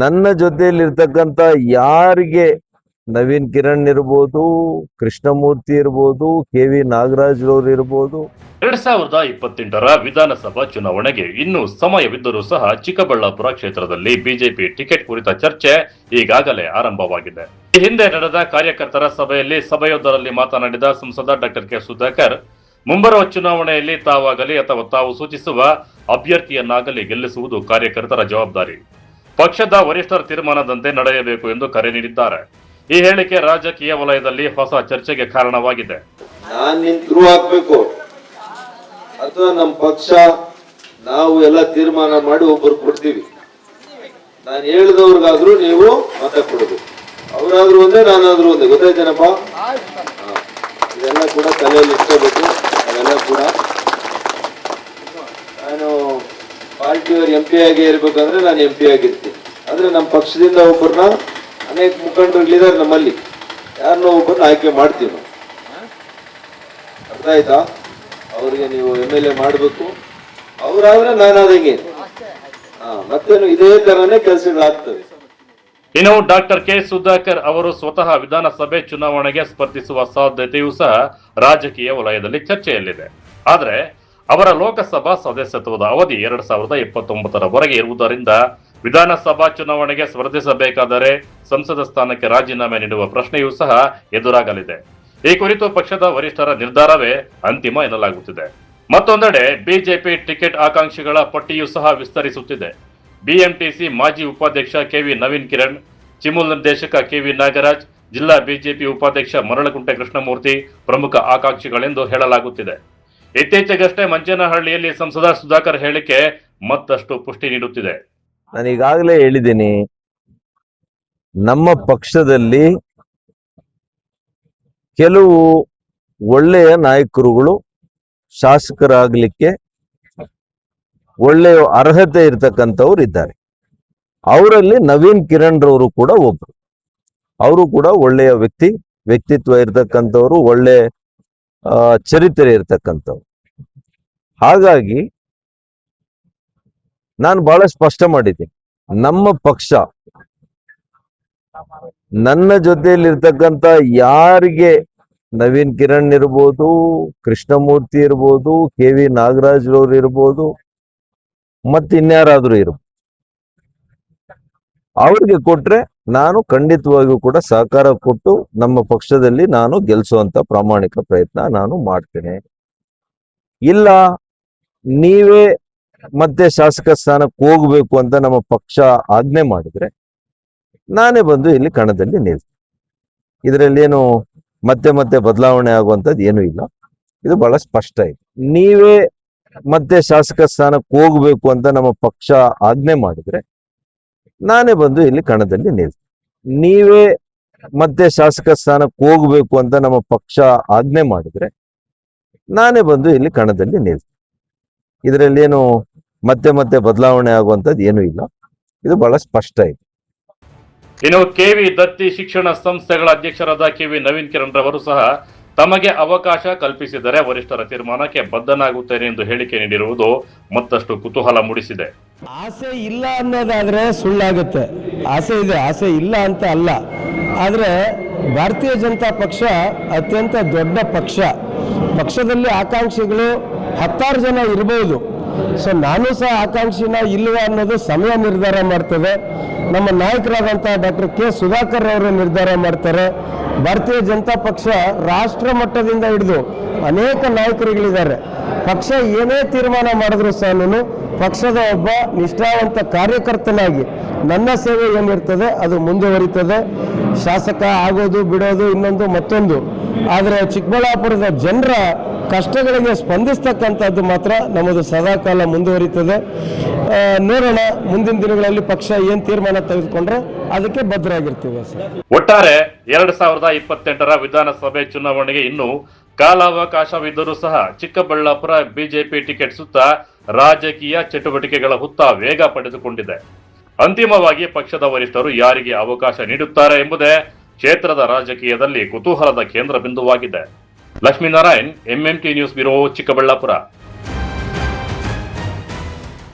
ನನ್ನ ಜೊತೆಯಲ್ಲಿರ್ತಕ್ಕಂಥ ಯಾರಿಗೆ ನವೀನ್ ಕಿರಣ್ ಇರ್ಬೋದು, ಕೃಷ್ಣಮೂರ್ತಿ ಇರ್ಬೋದು, KV ನಾಗರಾಜ್ ಅವರು ಇರ್ಬೋದು, 2028ರ ವಿಧಾನಸಭಾ ಚುನಾವಣೆಗೆ ಇನ್ನೂ ಸಮಯವಿದ್ದರೂ ಸಹ ಚಿಕ್ಕಬಳ್ಳಾಪುರ ಕ್ಷೇತ್ರದಲ್ಲಿ ಬಿಜೆಪಿ ಟಿಕೆಟ್ ಕುರಿತ ಚರ್ಚೆ ಈಗಾಗಲೇ ಆರಂಭವಾಗಿದೆ. ಈ ಹಿಂದೆ ನಡೆದ ಕಾರ್ಯಕರ್ತರ ಸಭೆಯೊಂದರಲ್ಲಿ ಮಾತನಾಡಿದ ಸಂಸದ ಡಾಕ್ಟರ್ ಕೆ ಸುಧಾಕರ್, ಮುಂಬರುವ ಚುನಾವಣೆಯಲ್ಲಿ ತಾವಾಗಲಿ ಅಥವಾ ತಾವು ಸೂಚಿಸುವ ಅಭ್ಯರ್ಥಿಯನ್ನಾಗಲಿ ಗೆಲ್ಲಿಸುವುದು ಕಾರ್ಯಕರ್ತರ ಜವಾಬ್ದಾರಿ. ಪಕ್ಷದ ವರಿಷ್ಠರ ತೀರ್ಮಾನದಂತೆ ನಡೆಯಬೇಕು ಎಂದು ಕರೆ ನೀಡಿದ್ದಾರೆ. ಈ ಹೇಳಿಕೆ ರಾಜಕೀಯ ವಲಯದಲ್ಲಿ ಹೊಸ ಚರ್ಚೆಗೆ ಕಾರಣವಾಗಿದೆ. ನಾನ್ ನಿಂತ್ರು ಹಾಕ್ಬೇಕು ಅಥವಾ ನಮ್ಮ ಪಕ್ಷ ನಾವು ಎಲ್ಲ ತೀರ್ಮಾನ ಮಾಡಿ ಒಬ್ಬರು ಕೊಡ್ತೀವಿ. ನಾನು ಹೇಳಿದವ್ರಿಗಾದ್ರೂ ನೀವು ಮತ ಕೊಡಬೇಕು. ಅವರಾದ್ರೂ ಒಂದೇ, ನಾನಾದ್ರೂ ಒಂದೇ. ಗೊತ್ತಾಯ್ತೇನಪ್ಪ? ಇದೆಲ್ಲ ಕೂಡ ತಲೆಯಲ್ಲಿ ಇಟ್ಕೋಬೇಕು. ಅವೆಲ್ಲ ಕೂಡ ನಾನು ಪಾರ್ಟಿಯವ್ರು MP ಆಗಿ ಇರ್ಬೇಕಂದ್ರೆ ನಾನು MP ಆಗಿರ್ತೀನಿ. ಆದ್ರೆ ನಮ್ಮ ಪಕ್ಷದಿಂದ ಒಬ್ಬರನ್ನ, ಅನೇಕ ಮುಖಂಡರುಗಳಿದ್ದಾರೆ ನಮ್ಮಲ್ಲಿ, ಯಾರನ್ನೋ ಒಬ್ಬರನ್ನ ಆಯ್ಕೆ ಮಾಡ್ತೀವಿ ನಾವು. ಅರ್ಥ ಆಯ್ತಾ? ಅವ್ರಿಗೆ ನೀವು MLA ಮಾಡಬೇಕು. ಅವರಾದ್ರೆ ನಾನಾದಂಗೆ ಮತ್ತೇನು ಇದೇ ತರನೇ ಕೆಲಸಗಳಾಗ್ತವೆ. ಇನ್ನು ಡಾಕ್ಟರ್ ಕೆ ಸುಧಾಕರ್ ಅವರು ಸ್ವತಃ ವಿಧಾನಸಭೆ ಚುನಾವಣೆಗೆ ಸ್ಪರ್ಧಿಸುವ ಸಾಧ್ಯತೆಯೂ ಸಹ ರಾಜಕೀಯ ವಲಯದಲ್ಲಿ ಚರ್ಚೆಯಲ್ಲಿದೆ. ಆದರೆ ಅವರ ಲೋಕಸಭಾ ಸದಸ್ಯತ್ವದ ಅವಧಿ 2029ರವರೆಗೆ ಇರುವುದರಿಂದ ವಿಧಾನಸಭಾ ಚುನಾವಣೆಗೆ ಸ್ಪರ್ಧಿಸಬೇಕಾದರೆ ಸಂಸದ ಸ್ಥಾನಕ್ಕೆ ರಾಜೀನಾಮೆ ನೀಡುವ ಪ್ರಶ್ನೆಯೂ ಸಹ ಎದುರಾಗಲಿದೆ. ಈ ಕುರಿತು ಪಕ್ಷದ ವರಿಷ್ಠರ ನಿರ್ಧಾರವೇ ಅಂತಿಮ ಎನ್ನಲಾಗುತ್ತಿದೆ. ಮತ್ತೊಂದೆಡೆ ಬಿಜೆಪಿ ಟಿಕೆಟ್ ಆಕಾಂಕ್ಷಿಗಳ ಪಟ್ಟಿಯೂ ಸಹ ವಿಸ್ತರಿಸುತ್ತಿದೆ. BMTC ಮಾಜಿ ಉಪಾಧ್ಯಕ್ಷ KV ನವೀನ್ ಕಿರಣ್, ಚಿಮುಲ್ ನಿರ್ದೇಶಕ KV ನಾಗರಾಜ್, ಜಿಲ್ಲಾ ಬಿಜೆಪಿ ಉಪಾಧ್ಯಕ್ಷ ಮರಳಗುಂಟೆ ಕೃಷ್ಣಮೂರ್ತಿ ಪ್ರಮುಖ ಆಕಾಂಕ್ಷಿಗಳೆಂದು ಹೇಳಲಾಗುತ್ತಿದೆ. ಇತ್ತೀಚೆಗಷ್ಟೇ ಮಂಚೇನಹಳ್ಳಿಯಲ್ಲಿ ಸಂಸದ ಸುಧಾಕರ್ ಹೇಳಿಕೆ ಮತ್ತಷ್ಟು ಪುಷ್ಟಿ ನೀಡುತ್ತಿದೆ. ನಾನು ಈಗಾಗಲೇ ಹೇಳಿದ್ದೀನಿ, ನಮ್ಮ ಪಕ್ಷದಲ್ಲಿ ಕೆಲವು ಒಳ್ಳೆಯ ನಾಯಕರುಗಳು ಶಾಸಕರಾಗಲಿಕ್ಕೆ ಒಳ್ಳೆಯ ಅರ್ಹತೆ ಇರ್ತಕ್ಕಂಥವ್ರು ಇದ್ದಾರೆ. ಅವರಲ್ಲಿ ನವೀನ್ ಕಿರಣ್ ರವರು ಕೂಡ ಒಬ್ರು. ಅವರು ಕೂಡ ಒಳ್ಳೆಯ ವ್ಯಕ್ತಿತ್ವ ಇರ್ತಕ್ಕಂಥವ್ರು, ಒಳ್ಳೆ ಚರಿತ್ರೆ ಇರ್ತಕ್ಕಂಥವ್ರು. ಹಾಗಾಗಿ ನಾನು ಬಹಳ ಸ್ಪಷ್ಟ ಮಾಡಿದ್ದೀನಿ, ನಮ್ಮ ಪಕ್ಷ ನನ್ನ ಜೊತೆಯಲ್ಲಿರ್ತಕ್ಕಂಥ ಯಾರಿಗೆ ನವೀನ್ ಕಿರಣ್ ಇರ್ಬೋದು, ಕೃಷ್ಣಮೂರ್ತಿ ಇರ್ಬೋದು, KV ನಾಗರಾಜ್ ಅವರು ಇರ್ಬೋದು, ಮತ್ತಿನ್ಯಾರಾದ್ರೂ ಇರ್ಬೋದು, ಅವ್ರಿಗೆ ಕೊಟ್ರೆ ನಾನು ಖಂಡಿತವಾಗಿಯೂ ಕೂಡ ಸಹಕಾರ ಕೊಟ್ಟು ನಮ್ಮ ಪಕ್ಷದಲ್ಲಿ ನಾನು ಗೆಲ್ಲಿಸುವಂತ ಪ್ರಾಮಾಣಿಕ ಪ್ರಯತ್ನ ನಾನು ಮಾಡ್ತೇನೆ. ಇಲ್ಲ ನೀವೇ ಮತ್ತೆ ಶಾಸಕ ಸ್ಥಾನಕ್ಕೆ ಹೋಗ್ಬೇಕು ಅಂತ ನಮ್ಮ ಪಕ್ಷ ಆಜ್ಞೆ ಮಾಡಿದ್ರೆ ನಾನೇ ಬಂದು ಇಲ್ಲಿ ಕಣದಲ್ಲಿ ನಿಲ್ತೀನಿ. ಇದರಲ್ಲಿ ಏನು ಮತ್ತೆ ಬದಲಾವಣೆ ಆಗುವಂಥದ್ದು ಏನೂ ಇಲ್ಲ. ಇದು ಬಹಳ ಸ್ಪಷ್ಟ ಇದೆ. ನೀವೇ ಮತ್ತೆ ಶಾಸಕ ಸ್ಥಾನಕ್ಕೆ ಹೋಗ್ಬೇಕು ಅಂತ ನಮ್ಮ ಪಕ್ಷ ಆಜ್ಞೆ ಮಾಡಿದ್ರೆ ನಾನೇ ಬಂದು ಇಲ್ಲಿ ಕಣದಲ್ಲಿ ನಿಲ್ತೀನಿ. ನೀವೇ ಮತ್ತೆ ಶಾಸಕ ಸ್ಥಾನಕ್ಕೆ ಹೋಗ್ಬೇಕು ಅಂತ ನಮ್ಮ ಪಕ್ಷ ಆಜ್ಞೆ ಮಾಡಿದ್ರೆ ನಾನೇ ಬಂದು ಇಲ್ಲಿ ಕಣದಲ್ಲಿ ನಿಲ್ತೀನಿ. ಇದರಲ್ಲಿ ಏನು ಮತ್ತೆ ಬದಲಾವಣೆ ಆಗುವಂಥದ್ದು ಏನೂ ಇಲ್ಲ. ಇದು ಬಹಳ ಸ್ಪಷ್ಟ ಇದೆ. ಇನ್ನು KV ದತ್ತಿ ಶಿಕ್ಷಣ ಸಂಸ್ಥೆಗಳ ಅಧ್ಯಕ್ಷರಾದ KV ನವೀನ್ ಕಿರಣ್ ರವರು ಸಹ ತಮಗೆ ಅವಕಾಶ ಕಲ್ಪಿಸಿದರೆ ವರಿಷ್ಠರ ತೀರ್ಮಾನಕ್ಕೆ ಬದ್ಧನಾಗುತ್ತೇನೆ ಎಂದು ಹೇಳಿಕೆ ನೀಡಿರುವುದು ಮತ್ತಷ್ಟು ಕುತೂಹಲ ಮೂಡಿಸಿದೆ. ಆಸೆ ಇಲ್ಲ ಅನ್ನೋದಾದ್ರೆ ಸುಳ್ಳಾಗುತ್ತೆ. ಆಸೆ ಇದೆ, ಆಸೆ ಇಲ್ಲ ಅಂತ ಅಲ್ಲ. ಆದರೆ ಭಾರತೀಯ ಜನತಾ ಪಕ್ಷ ಅತ್ಯಂತ ದೊಡ್ಡ ಪಕ್ಷ. ಪಕ್ಷದಲ್ಲಿ ಆಕಾಂಕ್ಷಿಗಳು 10 ಜನ ಇರಬಹುದು. ಸೊ ನಾನು ಸಹ ಆಕಾಂಕ್ಷಿನ ಇಲ್ವಾ ಅನ್ನೋದು ಸಮಯ ನಿರ್ಧಾರ ಮಾಡ್ತದೆ. ನಮ್ಮ ನಾಯಕರಾದಂಥ ಡಾಕ್ಟರ್ ಕೆ ಸುಧಾಕರ್ ಅವರು ನಿರ್ಧಾರ ಮಾಡ್ತಾರೆ. ಭಾರತೀಯ ಜನತಾ ಪಕ್ಷ ರಾಷ್ಟ್ರ ಮಟ್ಟದಿಂದ ಹಿಡಿದು ಅನೇಕ ನಾಯಕರುಗಳಿದ್ದಾರೆ. ಪಕ್ಷ ಏನೇ ತೀರ್ಮಾನ ಮಾಡಿದ್ರು ಸಹ ಪಕ್ಷದ ಒಬ್ಬ ನಿಷ್ಠಾವಂತ ಕಾರ್ಯಕರ್ತನಾಗಿ ನನ್ನ ಸೇವೆ ಏನಿರ್ತದೆ ಅದು ಮುಂದುವರಿತದೆ. ಶಾಸಕ ಆಗೋದು ಬಿಡೋದು ಇನ್ನೊಂದು ಮತ್ತೊಂದು. ಆದರೆ ಚಿಕ್ಕಬಳ್ಳಾಪುರದ ಜನರ ಕಷ್ಟಗಳಿಗೆ ಸ್ಪಂದಿಸ್ತಕ್ಕಂಥದ್ದು ಮಾತ್ರ ನಮ್ಮದು ಸದಾಕಾಲ ಮುಂದುವರಿತದೆ. ನೋಡೋಣ, ಮುಂದಿನ ದಿನಗಳಲ್ಲಿ ಪಕ್ಷ ಏನು ತೀರ್ಮಾನ ತೆಗೆದುಕೊಂಡ್ರೆ ಅದಕ್ಕೆ ಬದ್ಧರಾಗಿರ್ತೀವಿ ಸರ್. ಒಟ್ಟಾರೆ 2028ರ ವಿಧಾನಸಭೆ ಚುನಾವಣೆಗೆ ಇನ್ನೂ ಕಾಲಾವಕಾಶವಿದ್ದರೂ ಸಹ ಚಿಕ್ಕಬಳ್ಳಾಪುರ ಬಿಜೆಪಿ ಟಿಕೆಟ್ ಸುತ್ತ ರಾಜಕೀಯ ಚಟುವಟಿಕೆಗಳ ಹುತ್ತ ವೇಗ ಪಡೆದುಕೊಂಡಿದೆ. ಅಂತಿಮವಾಗಿ ಪಕ್ಷದ ವರಿಷ್ಠರು ಯಾರಿಗೆ ಅವಕಾಶ ನೀಡುತ್ತಾರೆ ಎಂಬುದೇ ಕ್ಷೇತ್ರದ ರಾಜಕೀಯದಲ್ಲಿ ಕುತೂಹಲದ ಕೇಂದ್ರ ಬಿಂದುವಾಗಿದೆ. Lakshminarayan, MMT news bureau, Chikkaballapur.